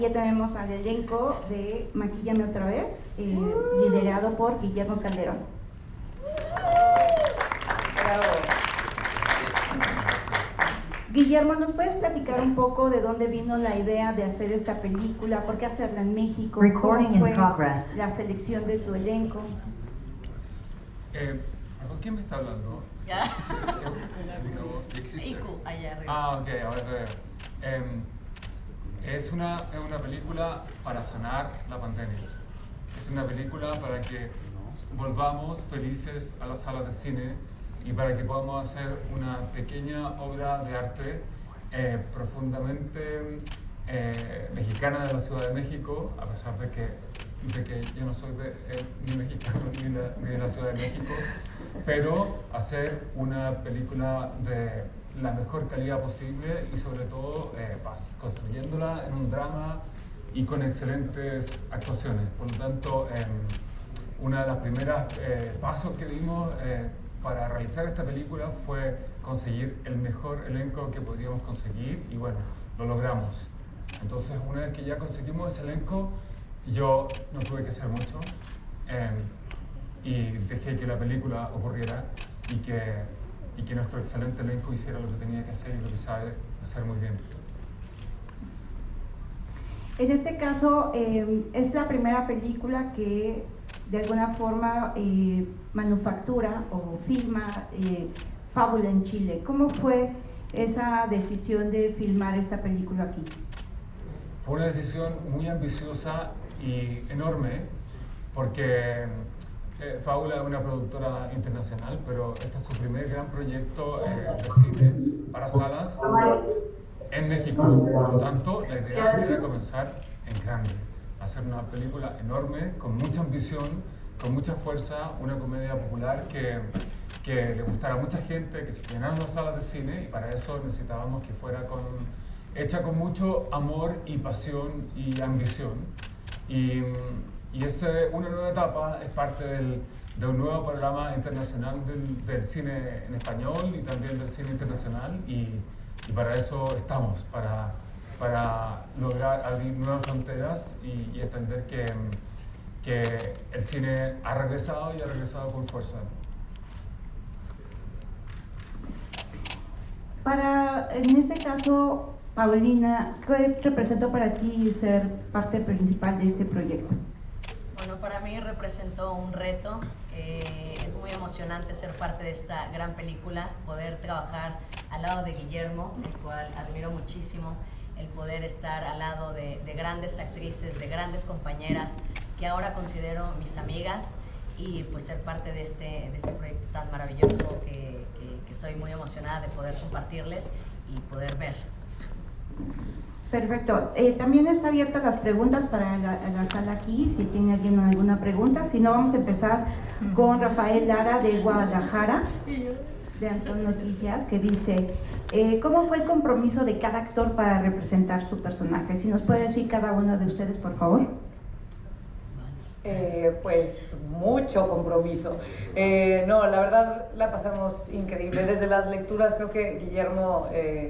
aquí ya tenemos al elenco de Maquíllame Otra Vez, liderado por Guillermo Calderón. Bravo. Guillermo, ¿nos puedes platicar un poco de dónde vino la idea de hacer esta película? ¿Por qué hacerla en México? ¿Cómo fue la selección de tu elenco? ¿Con quién me está hablando? Ya. ¿Existe? Iku, allá arriba. Ah, ok, ahora te veo. Es una película para sanar la pandemia. Es una película para que volvamos felices a las salas de cine y para que podamos hacer una pequeña obra de arte profundamente mexicana de la Ciudad de México, a pesar de que yo no soy ni mexicano ni de la Ciudad de México, pero hacer una película de la mejor calidad posible y sobre todo construyéndola en un drama y con excelentes actuaciones. Por lo tanto, una de las primeras pasos que dimos para realizar esta película fue conseguir el mejor elenco que podíamos conseguir y bueno, lo logramos. Entonces, una vez que ya conseguimos ese elenco, yo no tuve que hacer mucho y dejé que la película ocurriera y que nuestro excelente elenco hiciera lo que tenía que hacer y lo que sabe hacer muy bien. En este caso, es la primera película que de alguna forma manufactura o filma Fábula en Chile. ¿Cómo fue esa decisión de filmar esta película aquí? Fue una decisión muy ambiciosa y enorme porque Fábula es una productora internacional, pero este es su primer gran proyecto de cine para salas en México. Por lo tanto, la idea era comenzar en grande, hacer una película enorme, con mucha ambición, con mucha fuerza, una comedia popular que le gustara a mucha gente, que se llenaran las salas de cine, y para eso necesitábamos que fuera hecha con mucho amor y pasión y ambición. Y es una nueva etapa, es parte de un nuevo programa internacional del cine en español y también del cine internacional, y para eso estamos, para lograr abrir nuevas fronteras y entender que el cine ha regresado y ha regresado con fuerza. En este caso, Paulina, ¿qué representó para ti ser parte principal de este proyecto? Bueno, para mí representó un reto. Es muy emocionante ser parte de esta gran película, poder trabajar al lado de Guillermo, el cual admiro muchísimo, el poder estar al lado de grandes actrices, de grandes compañeras que ahora considero mis amigas, y pues ser parte de este proyecto tan maravilloso que estoy muy emocionada de poder compartirles y poder ver. Perfecto. También está abierta las preguntas para la sala aquí, si tiene alguien alguna pregunta. Si no, vamos a empezar con Rafael Lara de Guadalajara, de Antón Noticias, que dice: ¿cómo fue el compromiso de cada actor para representar su personaje? Si nos puede decir cada uno de ustedes, por favor. Pues mucho compromiso. No, la verdad la pasamos increíble. Desde las lecturas creo que Guillermo,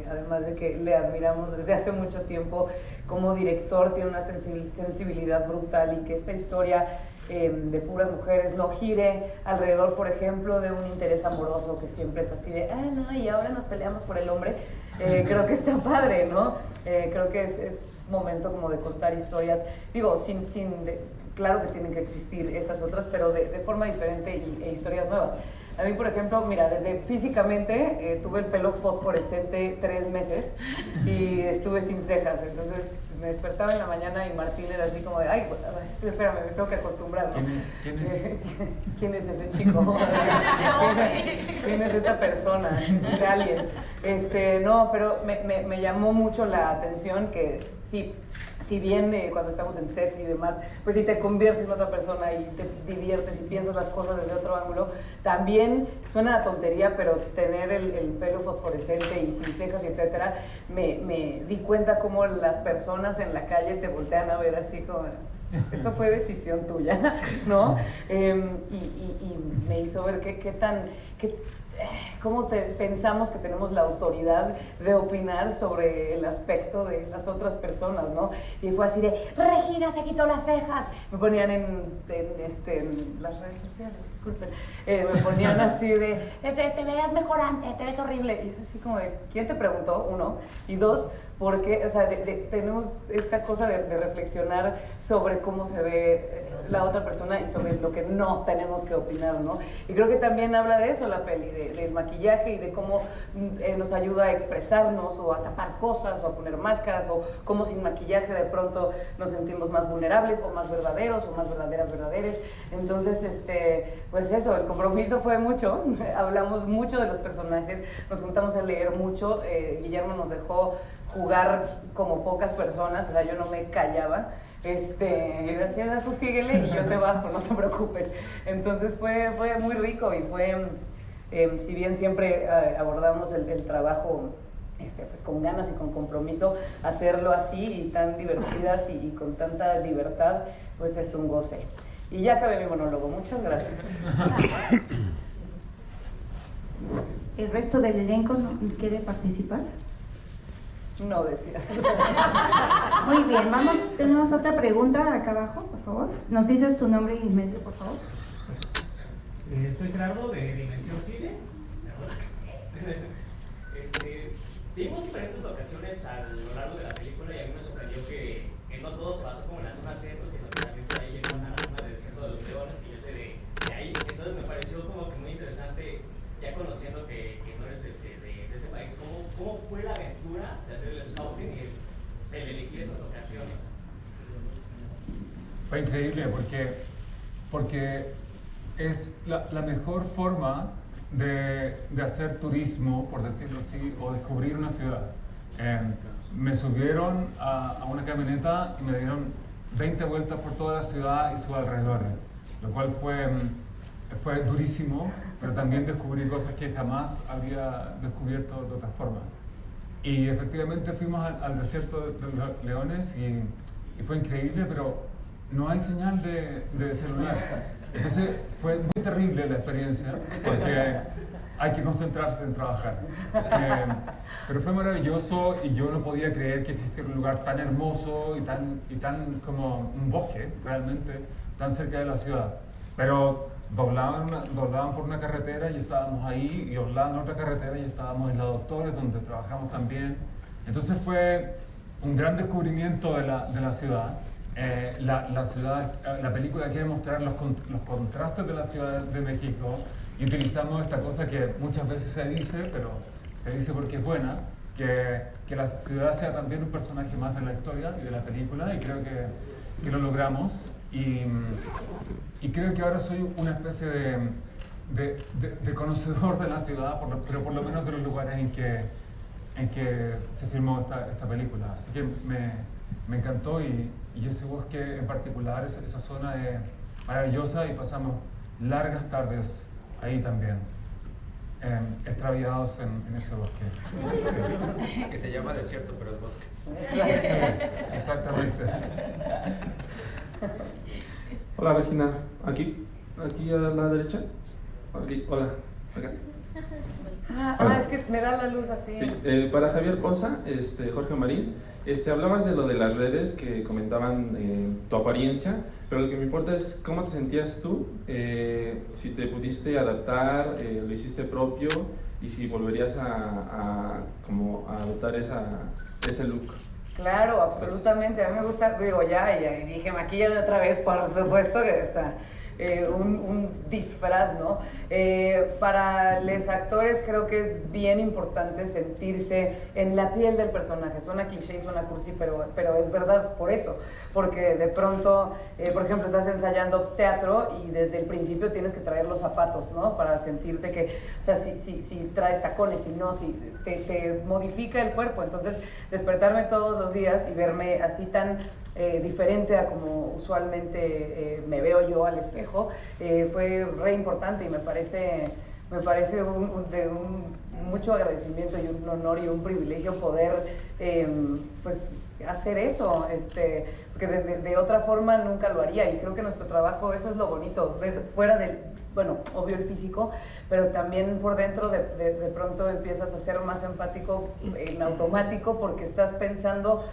además de que le admiramos desde hace mucho tiempo como director, tiene una sensibilidad brutal, y que esta historia de puras mujeres no gire alrededor, por ejemplo, de un interés amoroso que siempre es así de, no, y ahora nos peleamos por el hombre. Creo que está padre, ¿no? Creo que es momento como de contar historias, digo, claro que tienen que existir esas otras, pero de forma diferente e historias nuevas. A mí, por ejemplo, mira, desde físicamente tuve el pelo fosforescente 3 meses y estuve sin cejas, entonces me despertaba en la mañana y Martín era así como de, ay, espérame, me tengo que acostumbrar, ¿no? ¿Quién es ese chico? ¿Quién es esta persona? ¿Quién es este alguien? No, pero me llamó mucho la atención que sí, si bien cuando estamos en set y demás, pues si te conviertes en otra persona y te diviertes y piensas las cosas desde otro ángulo, también suena a tontería, pero tener el pelo fosforescente y sin cejas y etcétera, me di cuenta cómo las personas en la calle te voltean a ver así como, eso fue decisión tuya, ¿no? Y me hizo ver qué cómo pensamos que tenemos la autoridad de opinar sobre el aspecto de las otras personas, ¿no? Y fue así de, Regina se quitó las cejas. Me ponían en las redes sociales, disculpen. Me ponían así de, te veas mejor antes, te ves horrible. Y es así como de, ¿quién te preguntó? Uno. Y dos, porque, o sea, tenemos esta cosa de reflexionar sobre cómo se ve la otra persona y sobre lo que no tenemos que opinar, ¿no? Y creo que también habla de eso la peli, del maquillaje y de cómo nos ayuda a expresarnos o a tapar cosas o a poner máscaras, o cómo sin maquillaje de pronto nos sentimos más vulnerables o más verdaderos o más verdaderes. Entonces, pues eso, el compromiso fue mucho, hablamos mucho de los personajes, nos juntamos a leer mucho, Guillermo nos dejó jugar como pocas personas, o sea, yo no me callaba. Y decía, tú síguele y yo te bajo, no te preocupes. Entonces fue muy rico y fue, si bien siempre abordamos el trabajo pues con ganas y con compromiso, hacerlo así y tan divertidas y con tanta libertad, pues es un goce. Y ya acabé mi monólogo, muchas gracias. ¿El resto del elenco quiere participar? No decía. Muy bien, tenemos otra pregunta acá abajo, por favor. Nos dices tu nombre y medio, por favor. Soy Gerardo de Dimensión Cine. Vimos diferentes locaciones a lo largo de la película y a mí me sorprendió que no todo se basó como en la zona centro, sino que también por ahí llegó a la zona del Desierto de los Leones, que yo sé de ahí. Entonces me pareció como que muy interesante, ya conociendo que no eres de este país, ¿cómo fue la aventura de hacer el scouting y el elegir esas locaciones? Fue increíble porque es la mejor forma de hacer turismo, por decirlo así, o descubrir una ciudad. Me subieron a una camioneta y me dieron 20 vueltas por toda la ciudad y sus alrededores, lo cual fue durísimo, pero también descubrí cosas que jamás había descubierto de otra forma. Y efectivamente fuimos al desierto de los Leones y fue increíble, pero no hay señal de celular. Entonces fue muy terrible la experiencia porque hay que concentrarse en trabajar. Pero fue maravilloso y yo no podía creer que existiera un lugar tan hermoso y tan como un bosque, realmente, tan cerca de la ciudad. Pero doblaban por una carretera y estábamos ahí, y doblaban otra carretera y estábamos en La Doctores, donde trabajamos también. Entonces fue un gran descubrimiento de la ciudad. La ciudad, la película quiere mostrar los contrastes de la Ciudad de México, y utilizamos esta cosa que muchas veces se dice, pero se dice porque es buena, que la ciudad sea también un personaje más de la historia y de la película, y creo que lo logramos. Y creo que ahora soy una especie de conocedor de la ciudad, pero por lo menos de los lugares en que se filmó esta película. Así que me encantó, y ese bosque en particular, esa zona es maravillosa, y pasamos largas tardes ahí también, extraviados en ese bosque. Sí. Que se llama desierto, pero es bosque. Sí, exactamente. Hola Regina, aquí a la derecha. Aquí, hola, acá. Hola. Es que me da la luz así. Sí, para Javier Ponza, Jorge Marín, hablabas de lo de las redes que comentaban tu apariencia, pero lo que me importa es cómo te sentías tú, si te pudiste adaptar, lo hiciste propio, y si volverías a adoptar ese look. Claro, absolutamente. A mí me gusta, digo, ya dije, maquíllame otra vez, por supuesto, que, o sea, un disfraz, ¿no? Para los actores creo que es bien importante sentirse en la piel del personaje. Suena cliché y suena cursi, pero es verdad por eso. Porque de pronto, por ejemplo, estás ensayando teatro y desde el principio tienes que traer los zapatos, ¿no? Para sentirte que, o sea, si traes tacones, si no, si te modifica el cuerpo. Entonces, despertarme todos los días y verme así tan diferente a como usualmente me veo yo al espejo, fue re importante, y me parece me parece mucho agradecimiento y un honor y un privilegio poder pues hacer eso, porque de otra forma nunca lo haría, y creo que nuestro trabajo, eso es lo bonito, fuera del, bueno, obvio el físico, pero también por dentro de pronto empiezas a ser más empático en automático, porque estás pensando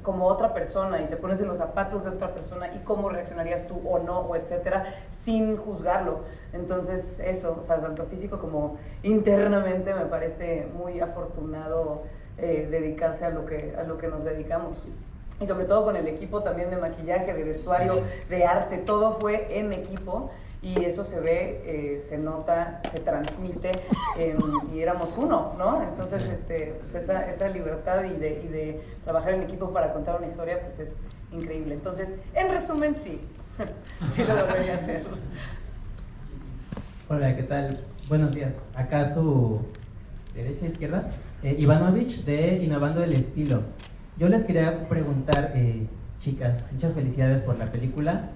como otra persona y te pones en los zapatos de otra persona y cómo reaccionarías tú o no, o etcétera, sin juzgarlo. Entonces eso, o sea, tanto físico como internamente me parece muy afortunado dedicarse a lo que nos dedicamos. Y sobre todo con el equipo también de maquillaje, de vestuario, de arte, todo fue en equipo. Y eso se ve, se nota, se transmite, y éramos uno, ¿no? Entonces, pues esa libertad y de trabajar en equipo para contar una historia, pues es increíble. Entonces, en resumen, sí, sí lo volvería a hacer. Hola, ¿qué tal? Buenos días. Acá su derecha, izquierda, Ivanovich de Innovando el Estilo. Yo les quería preguntar, chicas, muchas felicidades por la película.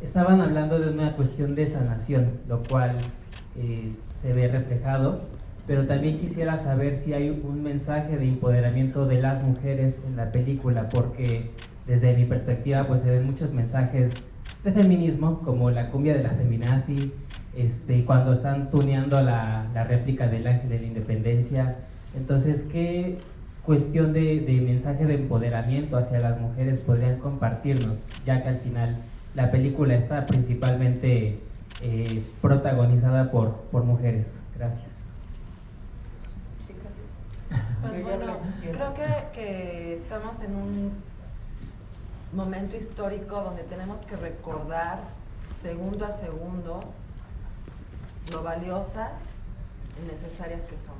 Estaban hablando de una cuestión de sanación, lo cual se ve reflejado, pero también quisiera saber si hay un mensaje de empoderamiento de las mujeres en la película, porque desde mi perspectiva pues se ven muchos mensajes de feminismo, como la cumbia de la feminazi, cuando están tuneando la réplica del Ángel de la Independencia. Entonces, ¿qué cuestión de mensaje de empoderamiento hacia las mujeres podrían compartirnos, ya que al final la película está principalmente protagonizada por mujeres? Gracias. Chicas. Pues bueno, creo que estamos en un momento histórico donde tenemos que recordar segundo a segundo lo valiosas y necesarias que somos.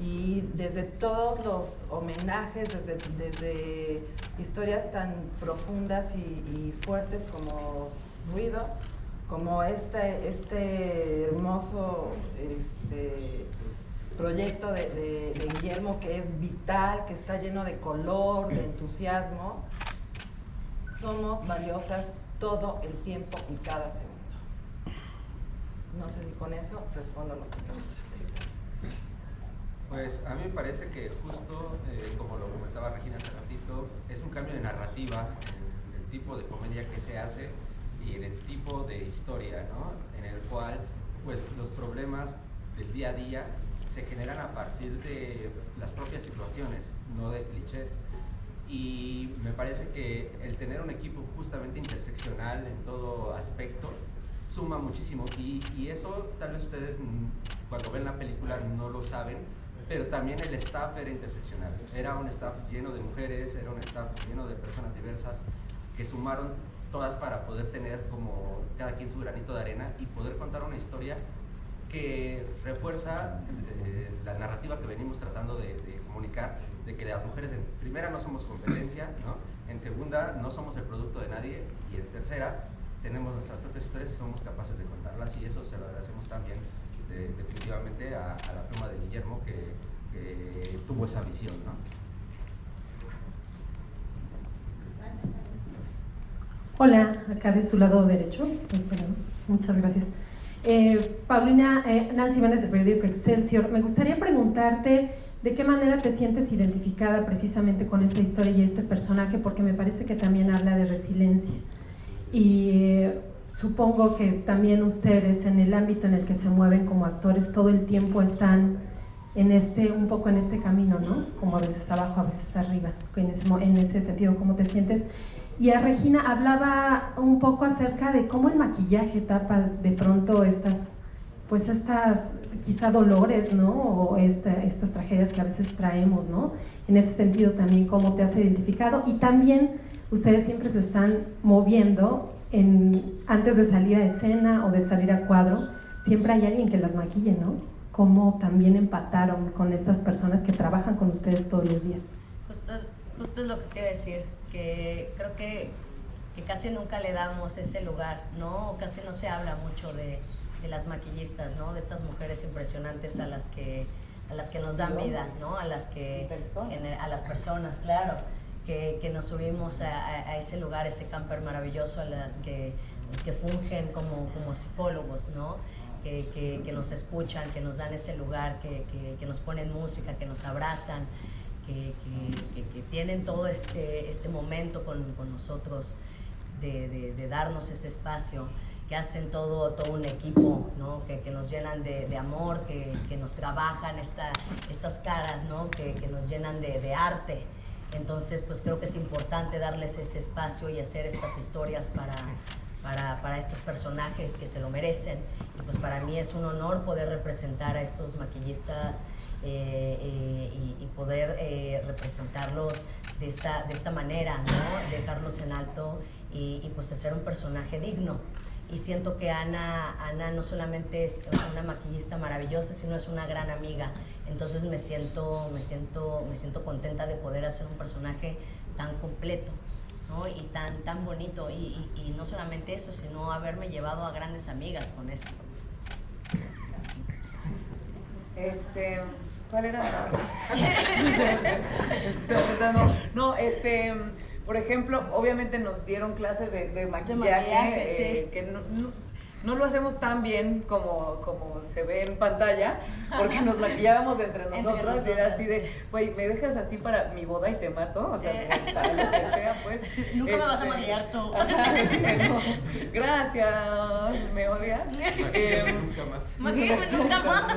Y desde todos los homenajes, desde historias tan profundas y fuertes como Ruido, como este hermoso proyecto de Guillermo, que es vital, que está lleno de color, de entusiasmo. Somos valiosas todo el tiempo y cada segundo. No sé si con eso respondo lo que preguntaste. Pues a mí me parece que justo, como lo comentaba Regina hace ratito, es un cambio de narrativa en el tipo de comedia que se hace y en el tipo de historia, ¿no? En el cual pues los problemas del día a día se generan a partir de las propias situaciones, no de clichés. Y me parece que el tener un equipo justamente interseccional en todo aspecto suma muchísimo, y eso tal vez ustedes cuando ven la película no lo saben, pero también el staff era interseccional. Era un staff lleno de mujeres, era un staff lleno de personas diversas que sumaron todas para poder tener como cada quien su granito de arena y poder contar una historia que refuerza la narrativa que venimos tratando de comunicar, de que las mujeres en primera no somos competencia, ¿no? En segunda no somos el producto de nadie, y en tercera tenemos nuestras propias historias y somos capaces de contarlas, y eso se lo agradecemos también definitivamente a la pluma de Guillermo, que tuvo esa visión, ¿no? Hola, acá de su lado derecho, muchas gracias. Paulina, Nancy Vanes del periódico Excelsior, me gustaría preguntarte de qué manera te sientes identificada precisamente con esta historia y este personaje, porque me parece que también habla de resiliencia. Y supongo que también ustedes, en el ámbito en el que se mueven como actores, todo el tiempo están en un poco en este camino, ¿no? Como a veces abajo, a veces arriba, en ese sentido, ¿cómo te sientes? Y a Regina hablaba un poco acerca de cómo el maquillaje tapa de pronto estas quizá dolores, ¿no? O estas tragedias que a veces traemos, ¿no? En ese sentido también, ¿cómo te has identificado? Y también ustedes siempre se están moviendo antes de salir a escena o de salir a cuadro, siempre hay alguien que las maquille, ¿no? ¿Cómo también empataron con estas personas que trabajan con ustedes todos los días? Justo es lo que te iba a decir, que creo que casi nunca le damos ese lugar, ¿no? Casi no se habla mucho de las maquillistas, ¿no? De estas mujeres impresionantes a las que nos dan vida, ¿no? A las personas, claro. que nos subimos a ese lugar, ese camper maravilloso, a las que fungen como psicólogos, ¿no? Que nos escuchan, que nos dan ese lugar, que nos ponen música, que nos abrazan, que tienen todo este momento con nosotros, de darnos ese espacio, que hacen todo un equipo, ¿no? Que nos llenan de amor, que nos trabajan estas caras, ¿no? Que nos llenan de arte. Entonces, pues creo que es importante darles ese espacio y hacer estas historias para estos personajes que se lo merecen. Y pues para mí es un honor poder representar a estos maquillistas y poder representarlos de esta manera, ¿no? Dejarlos en alto y pues hacer un personaje digno. Y siento que Ana no solamente es una maquillista maravillosa, sino es una gran amiga. Entonces me siento contenta de poder hacer un personaje tan completo, ¿no? Y tan bonito. Y no solamente eso, sino haberme llevado a grandes amigas con eso. ¿Cuál era? Por ejemplo, obviamente nos dieron clases de maquillaje, sí. Que no lo hacemos tan bien como se ve en pantalla, porque nos maquillábamos entre nosotras y era así de, güey, ¿me dejas así para mi boda y te mato? O sea, para lo que sea, pues. Nunca me vas a maquillar tú. Sí, no. Gracias, ¿me odias? Nunca más. Maquillame nunca más.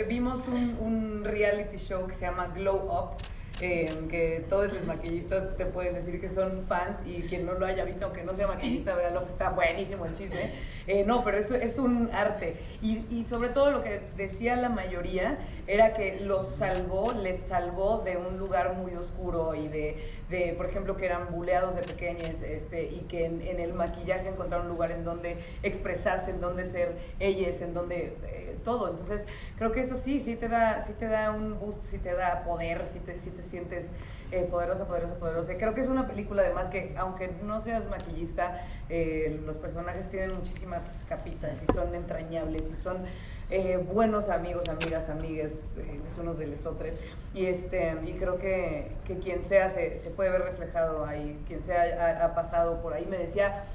Vimos un reality show que se llama Glow Up, que todos los maquillistas te pueden decir que son fans, y quien no lo haya visto, aunque no sea maquillista, véanlo, que está buenísimo el chisme. Pero eso es un arte, y sobre todo lo que decía la mayoría era que les salvó de un lugar muy oscuro y de por ejemplo, que eran buleados de pequeños, y que en el maquillaje encontraron un lugar en donde expresarse, en donde ser ellas, en donde todo. Entonces creo que eso sí te da un boost, sí te da poder, sí te sientes poderosa. Creo que es una película además que, aunque no seas maquillista, los personajes tienen muchísimas capitas y son entrañables y son buenos amigos, amigas, amigues, los unos de los otros, y creo que quien sea se puede ver reflejado ahí, quien sea ha pasado por ahí. Me decía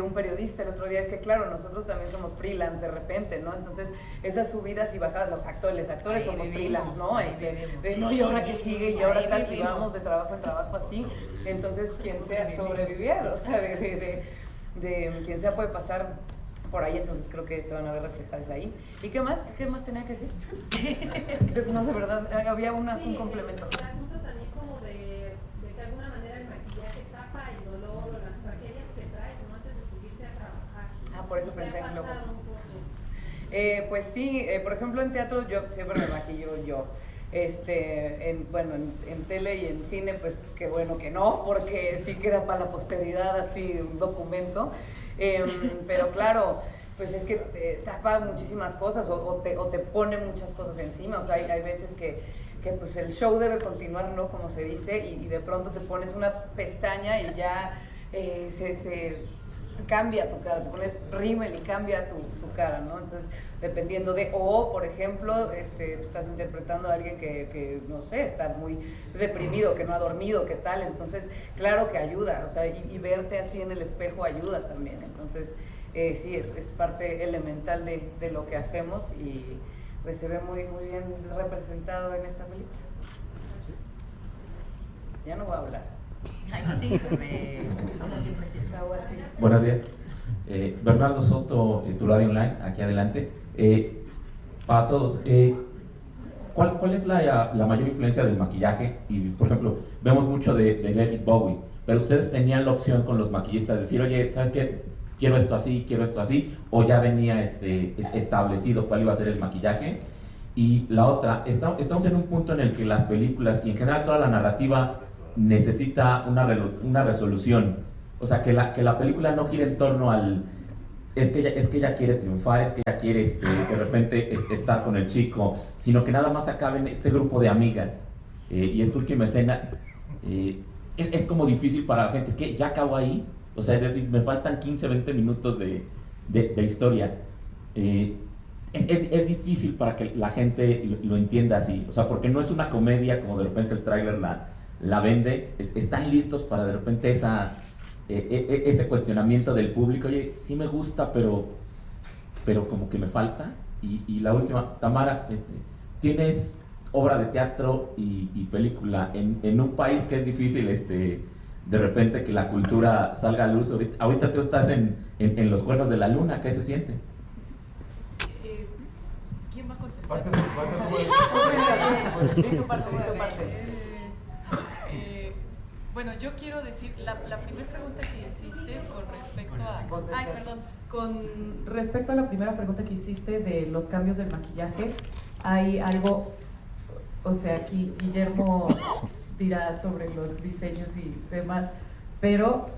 un periodista el otro día, es que claro, nosotros también somos freelance de repente, ¿no? Entonces esas subidas y bajadas, los actores somos freelance, ¿no? Y ahora que sigue y ahora tal, y vamos de trabajo en trabajo así. Entonces quien sea sobrevivir, o sea, de quien sea puede pasar por ahí. Entonces creo que se van a ver reflejadas ahí. ¿Y qué más tenía que decir? No sé, ¿verdad? Había un complemento. El asunto también como de que de alguna manera el maquillaje tapa el dolor o las tragedias que traes, ¿no? Antes de subirte a trabajar. Por eso pensé en Globo. Pues sí, por ejemplo en teatro yo siempre me maquillo yo. En tele y en cine, pues qué bueno que no, porque sí queda para la posteridad así un documento. Pero claro, pues es que te tapa muchísimas cosas o te pone muchas cosas encima. O sea, hay veces que pues el show debe continuar, ¿no? Como se dice, y de pronto te pones una pestaña y ya se cambia tu cara, te pones rímel y cambia tu cara, ¿no? Entonces, dependiendo por ejemplo, estás interpretando a alguien que no sé, está muy deprimido, que no ha dormido, ¿qué tal? Entonces, claro que ayuda, o sea, y verte así en el espejo ayuda también. Entonces, sí, es parte elemental de lo que hacemos, y pues se ve muy, muy bien representado en esta película. Ya no voy a hablar. Ay, sí, hablas bien preciso. Así. Buenos días. Bernardo Soto, tu radio online, aquí adelante. Para todos, ¿cuál es la mayor influencia del maquillaje? Y, por ejemplo, vemos mucho de David Bowie, pero ustedes tenían la opción con los maquillistas de decir, oye, ¿sabes qué? Quiero esto así, o ya venía establecido cuál iba a ser el maquillaje. Y la otra, estamos en un punto en el que las películas y en general toda la narrativa necesita una resolución. O sea, que la película no gire en torno al es que ella quiere triunfar, es que ella quiere de repente estar con el chico, sino que nada más acaben este grupo de amigas. Y esta última escena es como difícil para la gente, que ya acabó ahí. O sea, es decir, me faltan 15, 20 minutos de historia. es difícil para que la gente lo entienda así, o sea, porque no es una comedia como de repente el tráiler la vende, están listos para de repente ese cuestionamiento del público, oye, sí me gusta, pero como que me falta. Y la última, Tamara, tienes obra de teatro y película en un país que es difícil de repente que la cultura salga a luz. Ahorita tú estás en los cuernos de la luna, ¿qué se siente? ¿Quién va a contestar? Bueno, yo quiero decir, la primera pregunta que hiciste con respecto a la primera pregunta que hiciste de los cambios del maquillaje, hay algo, o sea, aquí Guillermo dirá sobre los diseños y demás, pero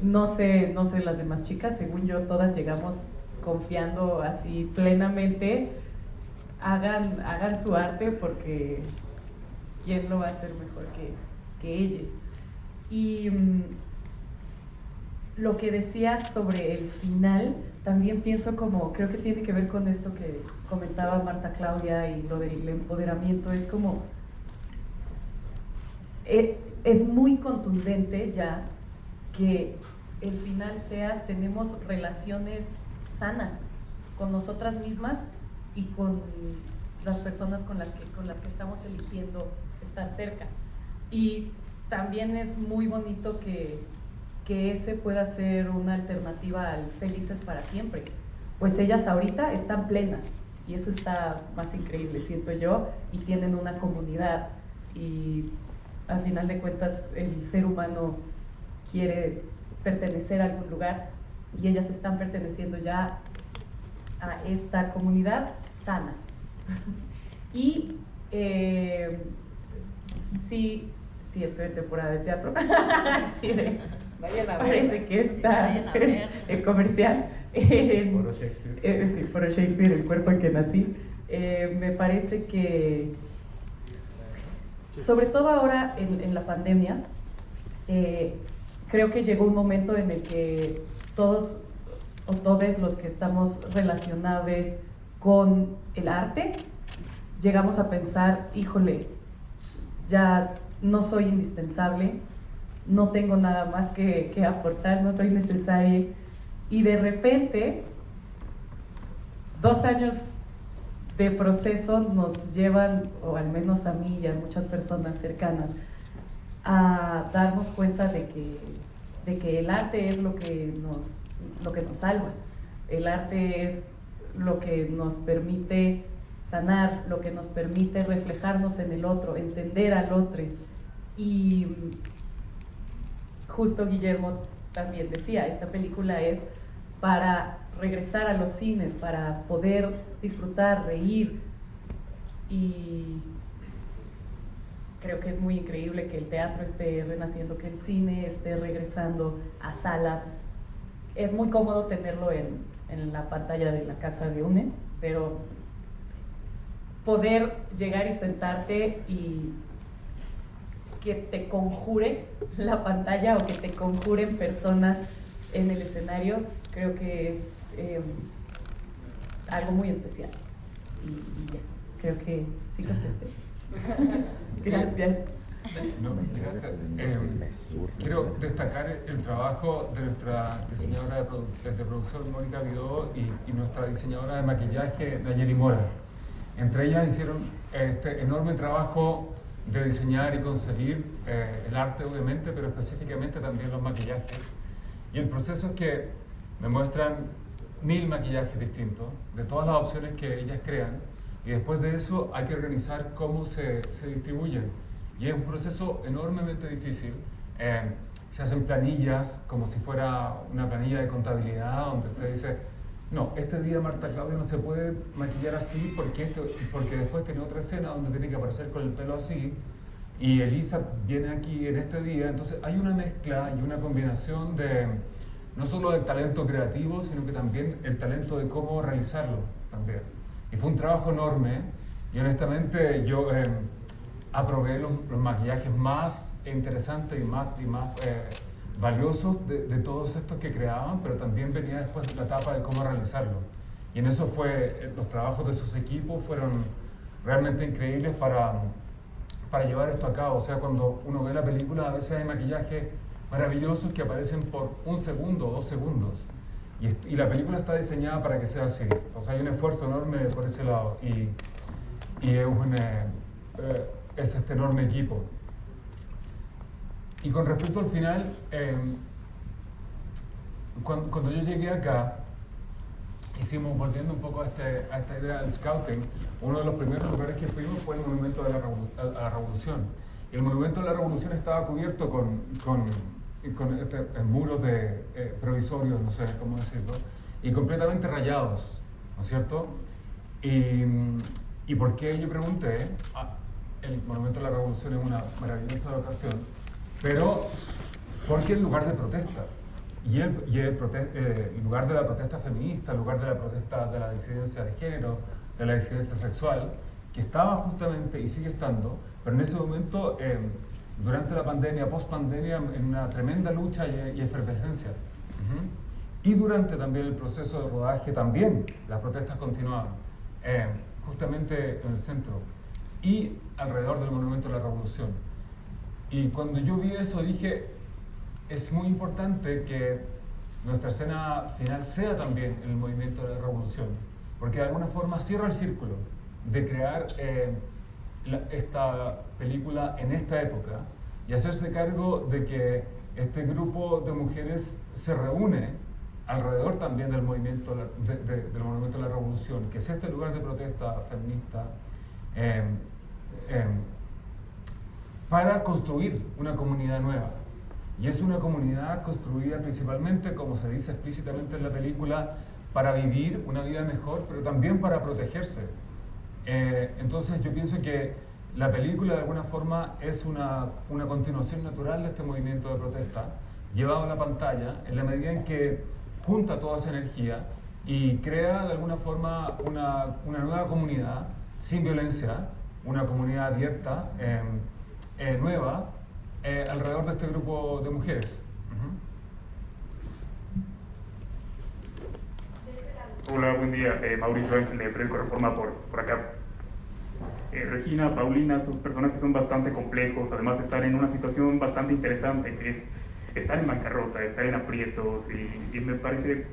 no sé las demás chicas, según yo todas llegamos confiando así plenamente, hagan su arte porque ¿quién lo va a hacer mejor que ellas? Y lo que decías sobre el final, también pienso como, creo que tiene que ver con esto que comentaba Marta Claudia y lo del empoderamiento, es como, es muy contundente ya que el final sea, tenemos relaciones sanas con nosotras mismas y con las personas con las que estamos eligiendo estar cerca. Y también es muy bonito que ese pueda ser una alternativa al Felices para Siempre, pues ellas ahorita están plenas y eso está más increíble, siento yo, y tienen una comunidad y al final de cuentas el ser humano quiere pertenecer a algún lugar y ellas están perteneciendo ya a esta comunidad sana. Y sí, estoy en temporada de teatro. Sí, parece que está el comercial. Foro Shakespeare. Sí, Foro Shakespeare, el cuerpo en que nací. Me parece que, sobre todo ahora en la pandemia, creo que llegó un momento en el que todos o todos los que estamos relacionados con el arte, llegamos a pensar, híjole, ya no soy indispensable, no tengo nada más que aportar, no soy necesaria. Y de repente, 2 años de proceso nos llevan, o al menos a mí y a muchas personas cercanas, a darnos cuenta de que el arte es lo que nos salva. El arte es lo que nos permite sanar, lo que nos permite reflejarnos en el otro, entender al otro. Y justo Guillermo también decía, esta película es para regresar a los cines, para poder disfrutar, reír, y creo que es muy increíble que el teatro esté renaciendo, que el cine esté regresando a salas. Es muy cómodo tenerlo en la pantalla de la casa de UNE, pero poder llegar y sentarte y que te conjure la pantalla o que te conjuren personas en el escenario, creo que es algo muy especial. Y ya, creo que sí contesté. Gracias. No, gracias. Quiero destacar el trabajo de nuestra diseñadora de producción, Mónica Vidó, y nuestra diseñadora de maquillaje, Nayeli Mora. Entre ellas hicieron este enorme trabajo de diseñar y concebir el arte, obviamente, pero específicamente también los maquillajes. Y el proceso es que me muestran 1000 maquillajes distintos, de todas las opciones que ellas crean, y después de eso hay que organizar cómo se distribuyen. Y es un proceso enormemente difícil. Se hacen planillas como si fuera una planilla de contabilidad, donde se dice, no, este día Marta Claudia no se puede maquillar así porque después tiene otra escena donde tiene que aparecer con el pelo así, y Elisa viene aquí en este día. Entonces hay una mezcla y una combinación de no solo del talento creativo, sino que también el talento de cómo realizarlo también. Y fue un trabajo enorme, y honestamente yo aprobé los maquillajes más interesantes y más valiosos de todos estos que creaban, pero también venía después la etapa de cómo realizarlo. Y en eso los trabajos de sus equipos fueron realmente increíbles para llevar esto a cabo. O sea, cuando uno ve la película, a veces hay maquillajes maravillosos que aparecen por 1 segundo o 2 segundos. Y la película está diseñada para que sea así. O sea, hay un esfuerzo enorme por ese lado. Y es este enorme equipo. Y con respecto al final, cuando yo llegué acá, volviendo un poco a esta idea del scouting, uno de los primeros lugares que fuimos fue el Monumento a la Revolución. Y el Monumento a la Revolución estaba cubierto con muros provisorios, no sé cómo decirlo, y completamente rayados, ¿no es cierto? ¿Y por qué? Yo pregunté. El Monumento a la Revolución es una maravillosa locación, pero porque es el lugar de protesta. Y el lugar de la protesta feminista, el lugar de la protesta de la disidencia de género, de la disidencia sexual, que estaba justamente y sigue estando, pero en ese momento, durante la pandemia, post-pandemia, en una tremenda lucha y efervescencia. Y durante también el proceso de rodaje, también las protestas continuaban, justamente en el centro y alrededor del Monumento a la Revolución. Y cuando yo vi eso dije, es muy importante que nuestra escena final sea también el movimiento de la revolución, porque de alguna forma cierra el círculo de crear esta película en esta época y hacerse cargo de que este grupo de mujeres se reúne alrededor también del movimiento del Monumento de la Revolución, que es este lugar de protesta feminista, para construir una comunidad nueva. Y es una comunidad construida principalmente, como se dice explícitamente en la película, para vivir una vida mejor, pero también para protegerse. Entonces yo pienso que la película de alguna forma es una continuación natural de este movimiento de protesta, llevado a la pantalla, en la medida en que junta toda esa energía y crea de alguna forma una nueva comunidad sin violencia, una comunidad abierta, nueva, alrededor de este grupo de mujeres. Hola, buen día. Mauricio Ángel de Periódico Reforma por acá. Regina, Paulina, sus personajes son bastante complejos, además de estar en una situación bastante interesante, que es estar en bancarrota, estar en aprietos, y me parece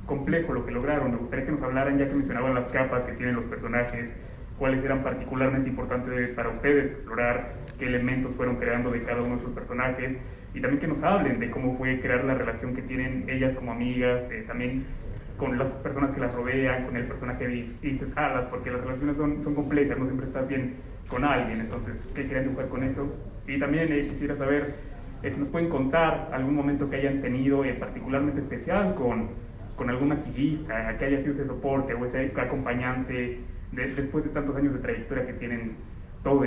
complejo lo que lograron. Me gustaría que nos hablaran, ya que mencionaban las capas que tienen los personajes, cuáles eran particularmente importantes para ustedes explorar, qué elementos fueron creando de cada uno de sus personajes, y también que nos hablen de cómo fue crear la relación que tienen ellas como amigas, también con las personas que las rodean, con el personaje de Isis Salas, porque las relaciones son complejas, no siempre estás bien con alguien. Entonces, ¿qué querían dibujar con eso? Y también quisiera saber si nos pueden contar algún momento que hayan tenido particularmente especial con algún maquillista, que haya sido ese soporte o ese acompañante después de tantos años de trayectoria que tienen todos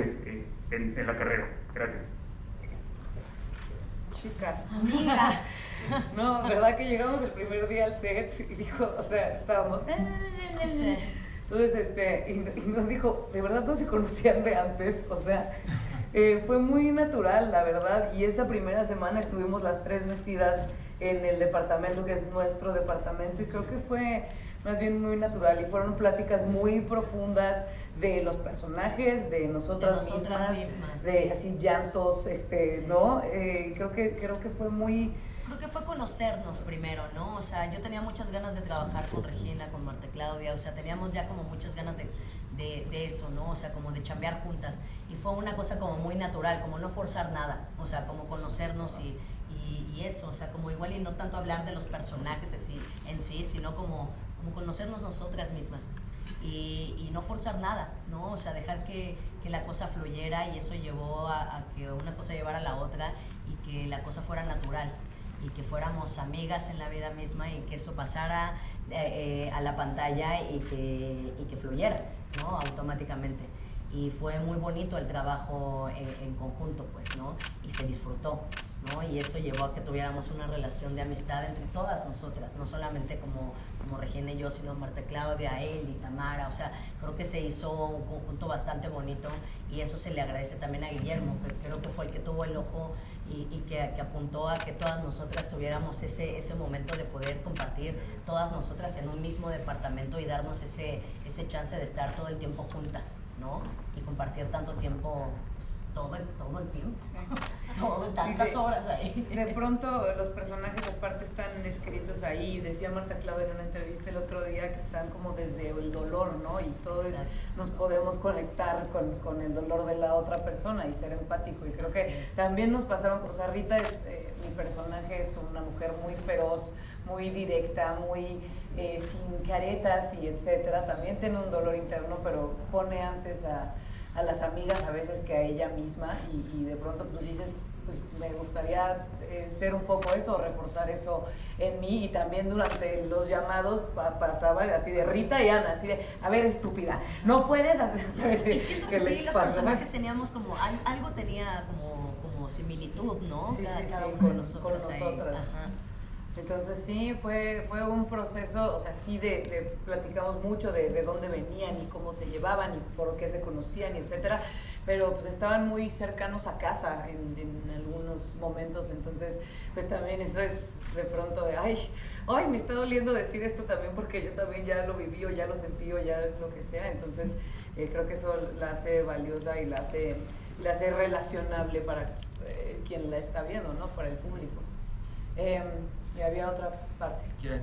en la carrera. Gracias. Chica, amiga. No, verdad que llegamos el primer día al set y dijo, o sea, estábamos... Sí. Entonces, y nos dijo, de verdad no se conocían de antes, o sea, fue muy natural, la verdad, y esa primera semana estuvimos las tres metidas en el departamento, que es nuestro departamento, y creo que fue más bien muy natural, y fueron pláticas muy profundas de los personajes, de nosotras mismas, de así llantos, ¿no? Creo que fue muy... Creo que fue conocernos primero, ¿no? O sea, yo tenía muchas ganas de trabajar con Regina, con Marta Claudia, o sea, teníamos ya como muchas ganas de eso, ¿no? O sea, como de chambear juntas. Y fue una cosa como muy natural, como no forzar nada, o sea, como conocernos y eso, o sea, como igual y no tanto hablar de los personajes en sí, sino como conocernos nosotras mismas. Y no forzar nada, ¿no? O sea, dejar que la cosa fluyera, y eso llevó a que una cosa llevara a la otra y que la cosa fuera natural y que fuéramos amigas en la vida misma y que eso pasara a la pantalla y que fluyera, ¿no? Automáticamente. Y fue muy bonito el trabajo en conjunto, pues, ¿no? Y se disfrutó, ¿no? Y eso llevó a que tuviéramos una relación de amistad entre todas nosotras, no solamente como Regina y yo, sino Marta Claudia, él y Tamara. O sea, creo que se hizo un conjunto bastante bonito, y eso se le agradece también a Guillermo, que creo que fue el que tuvo el ojo y que apuntó a que todas nosotras tuviéramos ese momento de poder compartir todas nosotras en un mismo departamento y darnos ese chance de estar todo el tiempo juntas, ¿no? Y compartir tanto tiempo, pues, todo el tiempo, tantas horas ahí. De pronto los personajes aparte están escritos ahí, decía Marta Claudia en una entrevista el otro día que están como desde el dolor, ¿no? Y todos nos podemos conectar con el dolor de la otra persona y ser empático, y creo que también nos pasaron cosas. Rita mi personaje es una mujer muy feroz, muy directa, muy sin caretas y etcétera, también tiene un dolor interno, pero pone antes a las amigas a veces que a ella misma, y de pronto pues dices, pues me gustaría ser un poco eso, reforzar eso en mí, y también durante los llamados pasaba así de Rita y Ana, así de, a ver, estúpida, no puedes hacer, ¿sabes? Y siento que sí, los personajes teníamos como, algo tenía como similitud, ¿no? Sí, cada uno con de nosotros ahí. Ajá. Entonces sí, fue un proceso, o sea, sí platicamos mucho de dónde venían y cómo se llevaban y por qué se conocían, y etcétera, pero pues estaban muy cercanos a casa en algunos momentos, entonces pues también eso es de pronto de, ay, me está doliendo decir esto también porque yo también ya lo viví o ya lo sentí o ya lo que sea, entonces creo que eso la hace valiosa y la hace relacionable para quien la está viendo, ¿no? Para el público. Y había otra parte. ¿Qué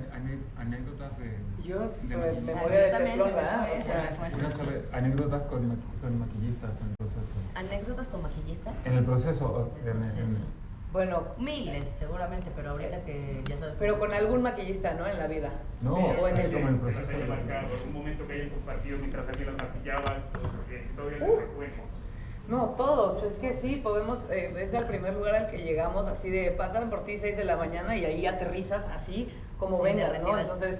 anécdotas de memoria de teflón, ¿verdad? Anécdotas con maquillistas en el proceso. ¿Anécdotas con maquillistas? En el proceso. Bueno, miles seguramente, pero ahorita que ya sabes. Pero con algún maquillista, ¿no? En la vida. No, o en el proceso. Un momento que hayan compartido mientras alguien las maquillaba, todavía no recuerdo. No, todos, es que sí, podemos, es el primer lugar al que llegamos, así de, pasan por ti 6 de la mañana y ahí aterrizas así como vengas, ¿no? Entonces,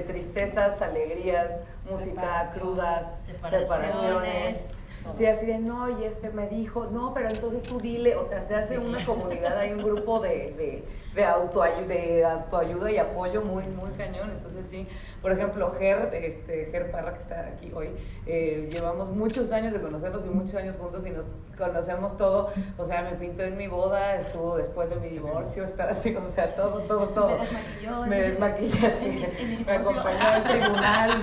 tristezas, alegrías, música, crudas, separaciones. Sí, así de, no, y me dijo, no, pero entonces tú dile, o sea, se hace una comunidad, hay un grupo de autoayuda y apoyo muy, muy cañón, entonces sí. Por ejemplo, Ger Parra, que está aquí hoy, llevamos muchos años de conocernos y muchos años juntos y nos conocemos todo, o sea, me pintó en mi boda, estuvo después de mi divorcio, estar así, o sea, todo. Me desmaquilló, sí, me acompañó al tribunal,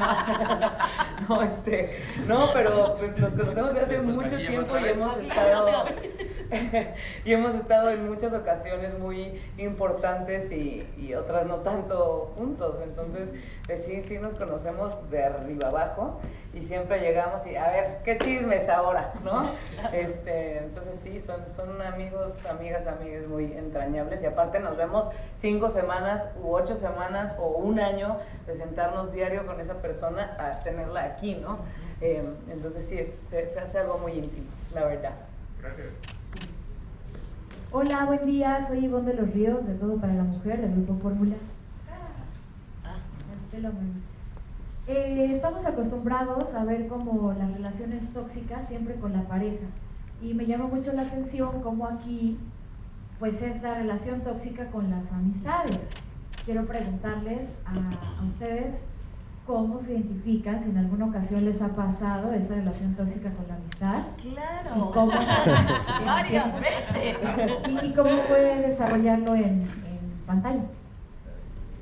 no, pero pues nos conocemos desde hace mucho tiempo y hemos estado en muchas ocasiones muy importantes y otras no tanto juntos, entonces pues sí nos conocemos de arriba abajo y siempre llegamos y a ver, ¿qué chismes ahora? ¿No? Entonces sí, son amigos, amigas muy entrañables y aparte nos vemos 5 semanas u 8 semanas o un año de sentarnos diario con esa persona a tenerla aquí, ¿no? Entonces sí, se hace algo muy íntimo, la verdad. Gracias. Hola, buen día, soy Ivonne de los Ríos, de Todo para la Mujer, del Grupo Fórmula. Estamos acostumbrados a ver como las relaciones tóxicas siempre con la pareja y me llama mucho la atención cómo aquí pues es la relación tóxica con las amistades. Quiero preguntarles a ustedes cómo se identifican, si en alguna ocasión les ha pasado esta relación tóxica con la amistad. Claro, y cómo, varias veces. Y cómo puede desarrollarlo en pantalla.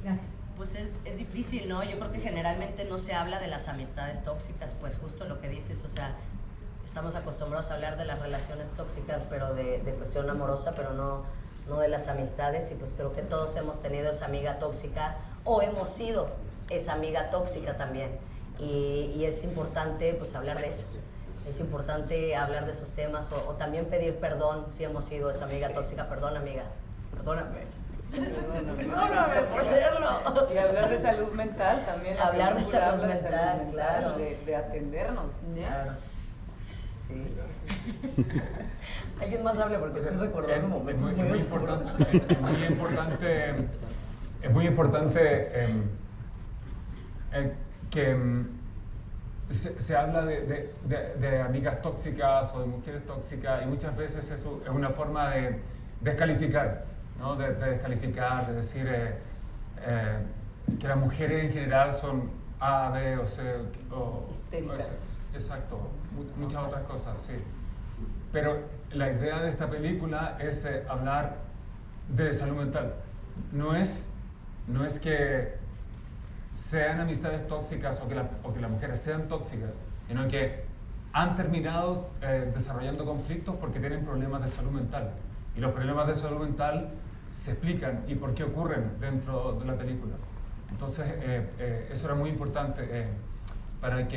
Gracias. Pues es difícil, ¿no? Yo creo que generalmente no se habla de las amistades tóxicas, pues justo lo que dices, o sea, estamos acostumbrados a hablar de las relaciones tóxicas, pero de cuestión amorosa, pero no de las amistades, y pues creo que todos hemos tenido esa amiga tóxica o hemos sido esa amiga tóxica también, y es importante pues hablar de eso, es importante hablar de esos temas o también pedir perdón si hemos sido esa amiga tóxica. Perdón, amiga, perdóname. Perdóname por serlo. Y hablar de salud mental también. Hablar de salud mental, claro. De atendernos. Claro. Sí. Alguien más hable porque estoy recordando momentos muy importante. Es muy importante que se habla de amigas tóxicas o de mujeres tóxicas y muchas veces eso es una forma de descalificar, ¿no? De descalificar, de decir que las mujeres en general son A, B o C. Histéricas. Exacto, muchas otras cosas, sí. pero la idea de esta película es hablar de salud mental. No es que sean amistades tóxicas o que las mujeres sean tóxicas, sino que han terminado desarrollando conflictos porque tienen problemas de salud mental. Y los problemas de salud mental se explican y por qué ocurren dentro de la película. Entonces, eso era muy importante para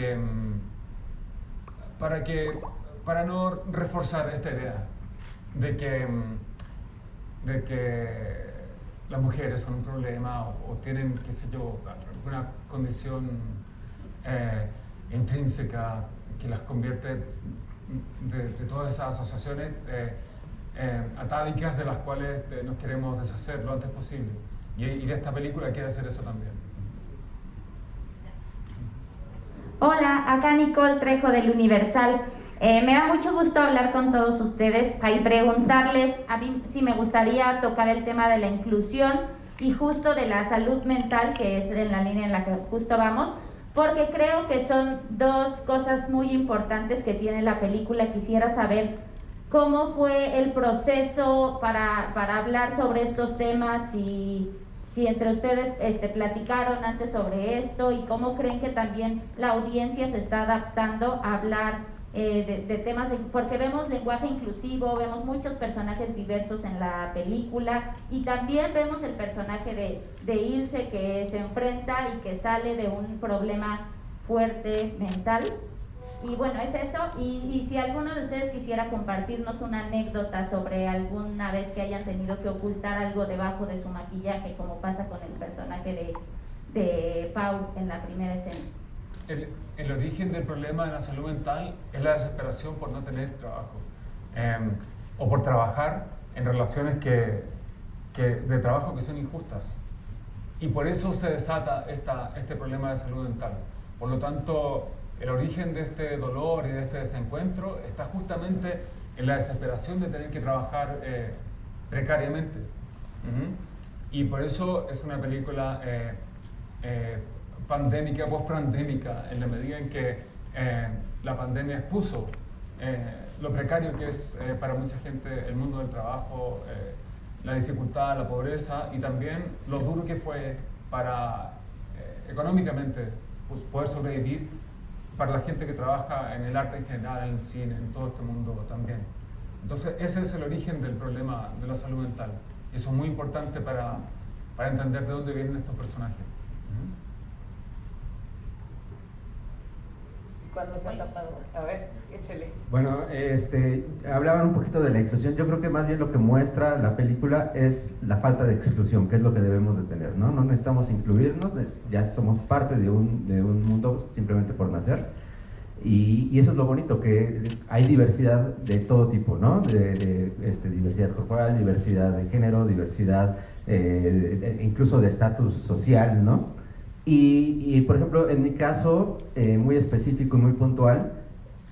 no reforzar esta idea de que las mujeres son un problema o tienen, qué sé yo, alguna condición intrínseca que las convierte de todas esas asociaciones atávicas de las cuales nos queremos deshacer lo antes posible. Y de esta película quiere hacer eso también. Hola, acá Nicole Trejo del Universal. Me da mucho gusto hablar con todos ustedes y preguntarles, a mí sí me gustaría tocar el tema de la inclusión y justo de la salud mental, que es en la línea en la que justo vamos, porque creo que son dos cosas muy importantes que tiene la película. Quisiera saber cómo fue el proceso para hablar sobre estos temas y si entre ustedes platicaron antes sobre esto y cómo creen que también la audiencia se está adaptando a hablar de temas, porque vemos lenguaje inclusivo, vemos muchos personajes diversos en la película y también vemos el personaje de Ilse que se enfrenta y que sale de un problema fuerte mental. Y bueno, es eso. Y si alguno de ustedes quisiera compartirnos una anécdota sobre alguna vez que hayan tenido que ocultar algo debajo de su maquillaje, como pasa con el personaje de Pau en la primera escena. El origen del problema de la salud mental es la desesperación por no tener trabajo o por trabajar en relaciones de trabajo que son injustas. Y por eso se desata este problema de salud mental. Por lo tanto, el origen de este dolor y de este desencuentro está justamente en la desesperación de tener que trabajar precariamente. Y por eso es una película pandémica, post-pandémica, en la medida en que la pandemia expuso lo precario que es para mucha gente el mundo del trabajo, la dificultad, la pobreza y también lo duro que fue para económicamente pues, poder sobrevivir para la gente que trabaja en el arte en general, en el cine, en todo este mundo también. Entonces ese es el origen del problema de la salud mental y eso es muy importante para entender de dónde vienen estos personajes. ¿Cuándo se ha tapado? A ver, échale. Bueno, hablaban un poquito de la inclusión. Yo creo que más bien lo que muestra la película es la falta de exclusión, que es lo que debemos de tener, ¿no? No necesitamos incluirnos, ya somos parte de un mundo simplemente por nacer. Y eso es lo bonito, que hay diversidad de todo tipo, ¿no? Diversidad corporal, diversidad de género, diversidad incluso de estatus social, ¿no? Y por ejemplo, en mi caso, muy específico y muy puntual,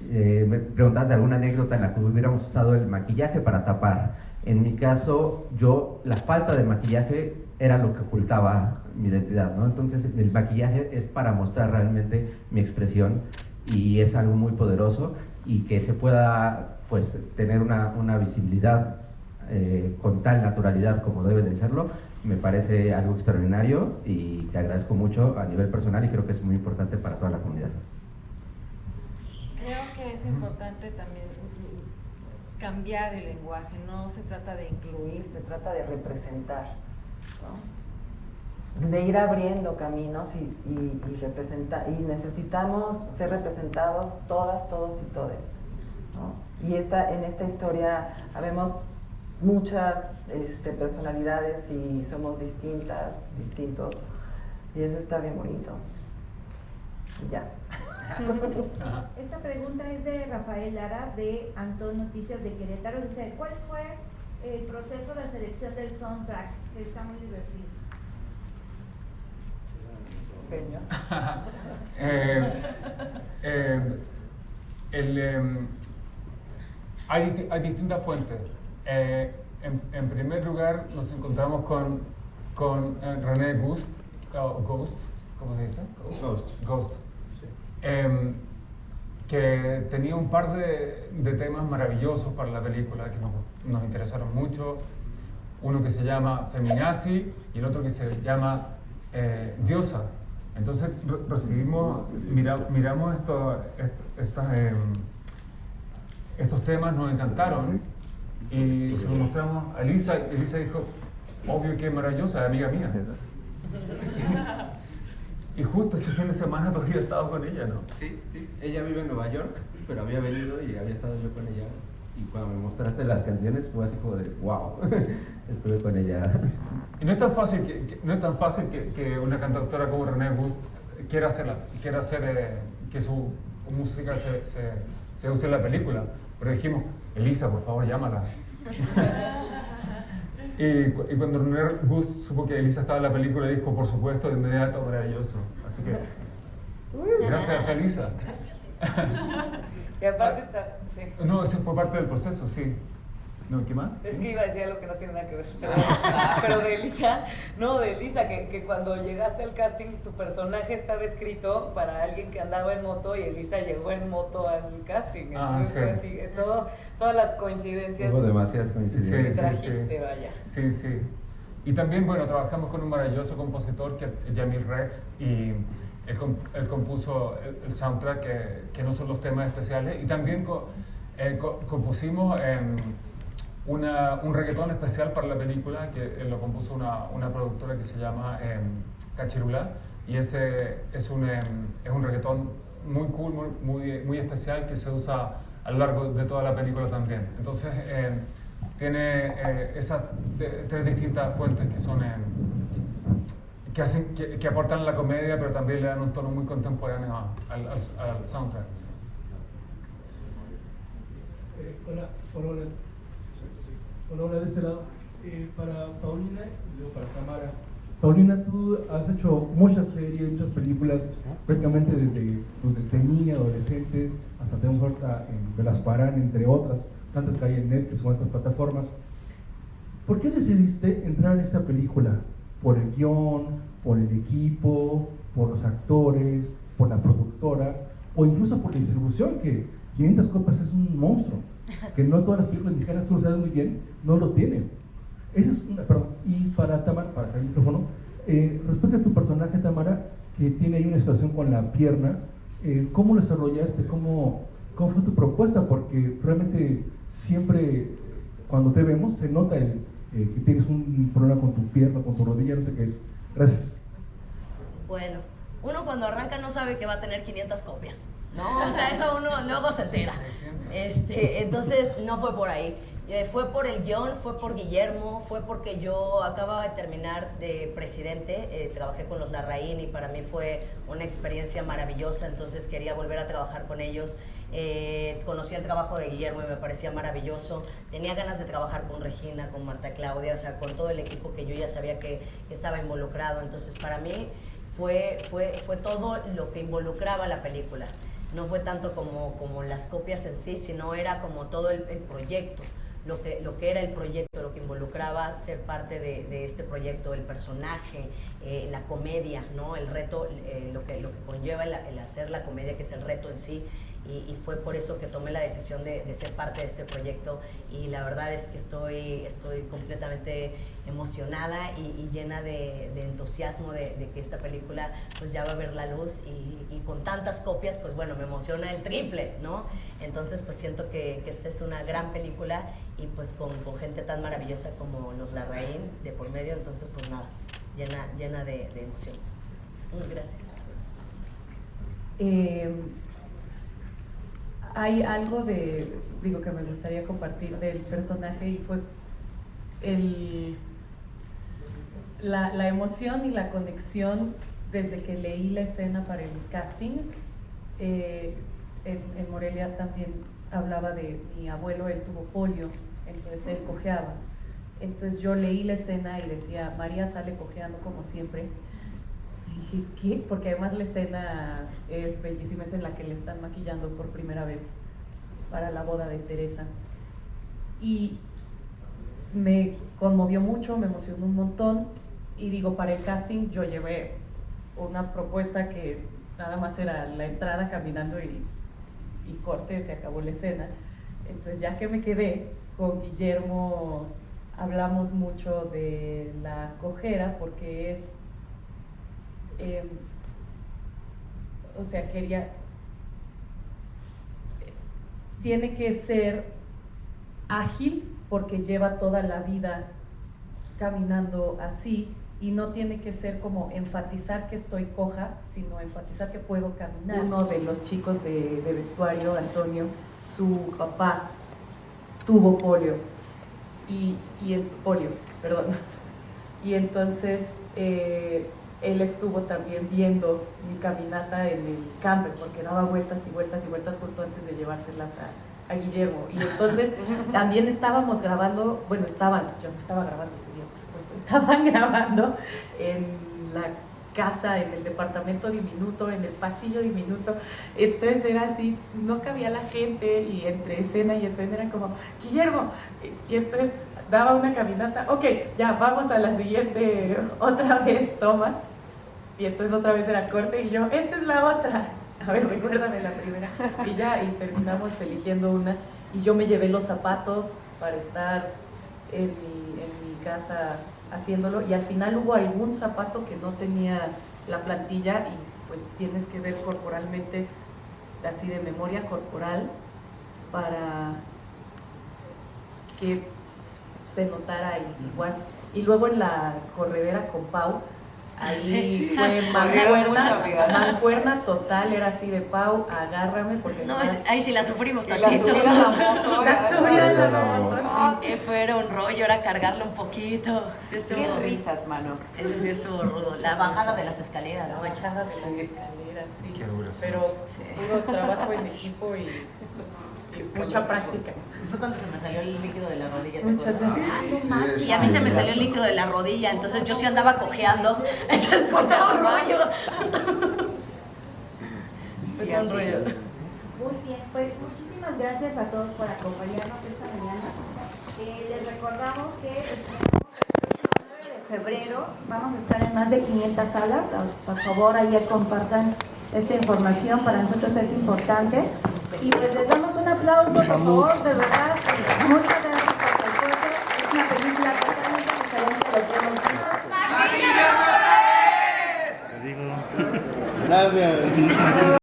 me preguntabas de alguna anécdota en la que hubiéramos usado el maquillaje para tapar. En mi caso, la falta de maquillaje era lo que ocultaba mi identidad, ¿no? Entonces, el maquillaje es para mostrar realmente mi expresión y es algo muy poderoso y que se pueda, pues, tener una visibilidad con tal naturalidad como debe de serlo, me parece algo extraordinario y que agradezco mucho a nivel personal y creo que es muy importante para toda la comunidad. Creo que es importante también cambiar el lenguaje, no se trata de incluir, se trata de representar, ¿no? De ir abriendo caminos y representar, y necesitamos ser representados todas, todos y todes, ¿no? Y en esta historia habemos muchas personalidades y somos distintos, y eso está bien bonito. Y ya. Esta pregunta es de Rafael Lara de Antón Noticias de Querétaro. Dice, ¿cuál fue el proceso de selección del soundtrack? Que está muy divertido. Señor. Hay distintas fuentes. En primer lugar, nos encontramos con René Gust, ¿cómo se dice? Ghost. Ghost. que tenía un par de temas maravillosos para la película que nos interesaron mucho. Uno que se llama Feminazi y el otro que se llama Diosa. Entonces miramos estos temas, nos encantaron y se los mostramos a Elisa. Elisa dijo, obvio que es maravillosa, es amiga mía. Y justo ese fin de semana todavía he estado con ella, ¿no? Sí, sí. Ella vive en Nueva York, pero había venido y había estado yo con ella. Y cuando me mostraste las canciones fue así como de wow, estuve con ella. Y no es tan fácil que una cantautora como Renee Buss quiera hacer que su música se use en la película. Pero dijimos, Elisa, por favor, llámala. Y cuando Renee Buss supo que Elisa estaba en la película, dijo, por supuesto, de inmediato, maravilloso. Así que, gracias a Elisa. Y aparte, sí. No, ese fue parte del proceso, sí. No, ¿qué más? Es que iba a decir algo que no tiene nada que ver. Pero de Elisa, que cuando llegaste al casting, tu personaje estaba escrito para alguien que andaba en moto y Elisa llegó en moto al casting. Entonces fue así, todas las coincidencias. Hubo demasiadas coincidencias. Que trajiste, vaya. Sí, sí. Y también, bueno, trabajamos con un maravilloso compositor que es Jamil Rex y él compuso el soundtrack que no son los temas especiales y también compusimos un reggaetón especial para la película que lo compuso una productora que se llama Cachirula y ese es un reggaetón muy cool, muy especial que se usa a lo largo de toda la película también. Entonces tiene esas tres distintas fuentes que son que aportan la comedia, pero también le dan un tono muy contemporáneo al soundtrack. Hola, de este lado. Para Paulina y luego para Tamara. Paulina, tú has hecho muchas series, muchas películas, prácticamente desde niña, adolescente, hasta tenemos ahorita en Velasco Arán, entre otras, tantas que hay en Netflix o en otras plataformas. ¿Por qué decidiste entrar en esta película? ¿Por el guión, por el equipo, por los actores, por la productora, o incluso por la distribución, que 500 copias es un monstruo, que no todas las películas mexicanas, tú lo sabes muy bien, no lo tienen? Esa es una, perdón. Y para Tamara, para hacer el micrófono, respecto a tu personaje, Tamara, que tiene ahí una situación con la pierna, ¿cómo lo desarrollaste? ¿Cómo fue tu propuesta? Porque realmente siempre cuando te vemos se nota que tienes un problema con tu pierna, con tu rodilla, no sé qué es. Gracias. Bueno, uno cuando arranca no sabe que va a tener 500 copias, ¿no? O sea, eso uno luego se entera. Entonces, no fue por ahí. Fue por el guión, fue por Guillermo, fue porque yo acababa de terminar de presidente, trabajé con los Larraín y para mí fue una experiencia maravillosa, entonces quería volver a trabajar con ellos. Conocí el trabajo de Guillermo y me parecía maravilloso. Tenía ganas de trabajar con Regina, con Marta Claudia, o sea, con todo el equipo que yo ya sabía que estaba involucrado. Entonces, para mí fue todo lo que involucraba la película. No fue tanto como las copias en sí, sino era como todo el proyecto. Lo que era el proyecto, lo que involucraba ser parte de este proyecto, el personaje, la comedia, ¿no? El reto, lo que conlleva el hacer la comedia, que es el reto en sí, y fue por eso que tomé la decisión de ser parte de este proyecto, y la verdad es que estoy completamente emocionada y llena de entusiasmo de que esta película pues ya va a ver la luz, y con tantas copias pues bueno, me emociona el triple, ¿no? Entonces pues siento que esta es una gran película y pues con gente tan maravillosa como los Larraín de por medio, entonces pues nada, llena de emoción. Gracias. Hay algo que me gustaría compartir del personaje, y fue la emoción y la conexión desde que leí la escena para el casting. En Morelia también hablaba de mi abuelo, él tuvo polio, entonces él cojeaba. Entonces yo leí la escena y decía, María sale cojeando como siempre. Y dije, ¿qué? Porque además la escena es bellísima, es en la que le están maquillando por primera vez para la boda de Teresa. Y me conmovió mucho, me emocionó un montón, y digo, para el casting yo llevé una propuesta que nada más era la entrada caminando y y corte, se acabó la escena. Entonces ya que me quedé con Guillermo, hablamos mucho de la cojera porque es, o sea, tiene que ser ágil porque lleva toda la vida caminando así, y no tiene que ser como enfatizar que estoy coja, sino enfatizar que puedo caminar. Uno de los chicos de vestuario, Antonio, su papá tuvo polio, y entonces él estuvo también viendo mi caminata en el camper, porque daba vueltas y vueltas y vueltas justo antes de llevárselas a Guillermo. Y entonces también estábamos grabando, bueno, yo no estaba grabando ese día, por supuesto, estaban grabando en la casa, en el departamento diminuto, en el pasillo diminuto. Entonces era así, no cabía la gente, y entre escena y escena era como, Guillermo, y entonces daba una caminata, ok, ya, vamos a la siguiente, otra vez, toma, y entonces otra vez era corte, y yo, esta es la otra, a ver, recuérdame la primera, y ya, y terminamos eligiendo una, y yo me llevé los zapatos para estar en mi casa haciéndolo, y al final hubo algún zapato que no tenía la plantilla, y pues tienes que ver corporalmente, así de memoria corporal, para que se notara igual. Y luego en la corredera con Pau, ahí sí. fue mancuerna total, era así de Pau, agárrame, porque no, ahí sí la sufrimos Y la tantito. subida a la moto, La subida a la moto, sí. Fuera un rollo, era cargarlo un poquito. Sí, estuvo, Qué risas, mano. Eso sí estuvo rudo. La bajada de las escaleras, ¿no? La bajada de las escaleras, sí. Qué duro, sí. Pero puro trabajo en equipo y mucha práctica. Fue cuando se me salió el líquido de la rodilla. Muchas gracias. Y a mí se me salió el líquido de la rodilla, entonces yo sí andaba cojeando. Entonces fue todo un rollo. Y así. Muy bien, pues muchísimas gracias a todos por acompañarnos esta mañana. Les recordamos que el 9 de febrero vamos a estar en más de 500 salas. Por favor, ayer compartan esta información, para nosotros es importante. Y pues les damos un aplauso, por favor, de verdad. Muchas gracias por el esfuerzo. Es una película totalmente diferente de lo que hemos visto. Gracias.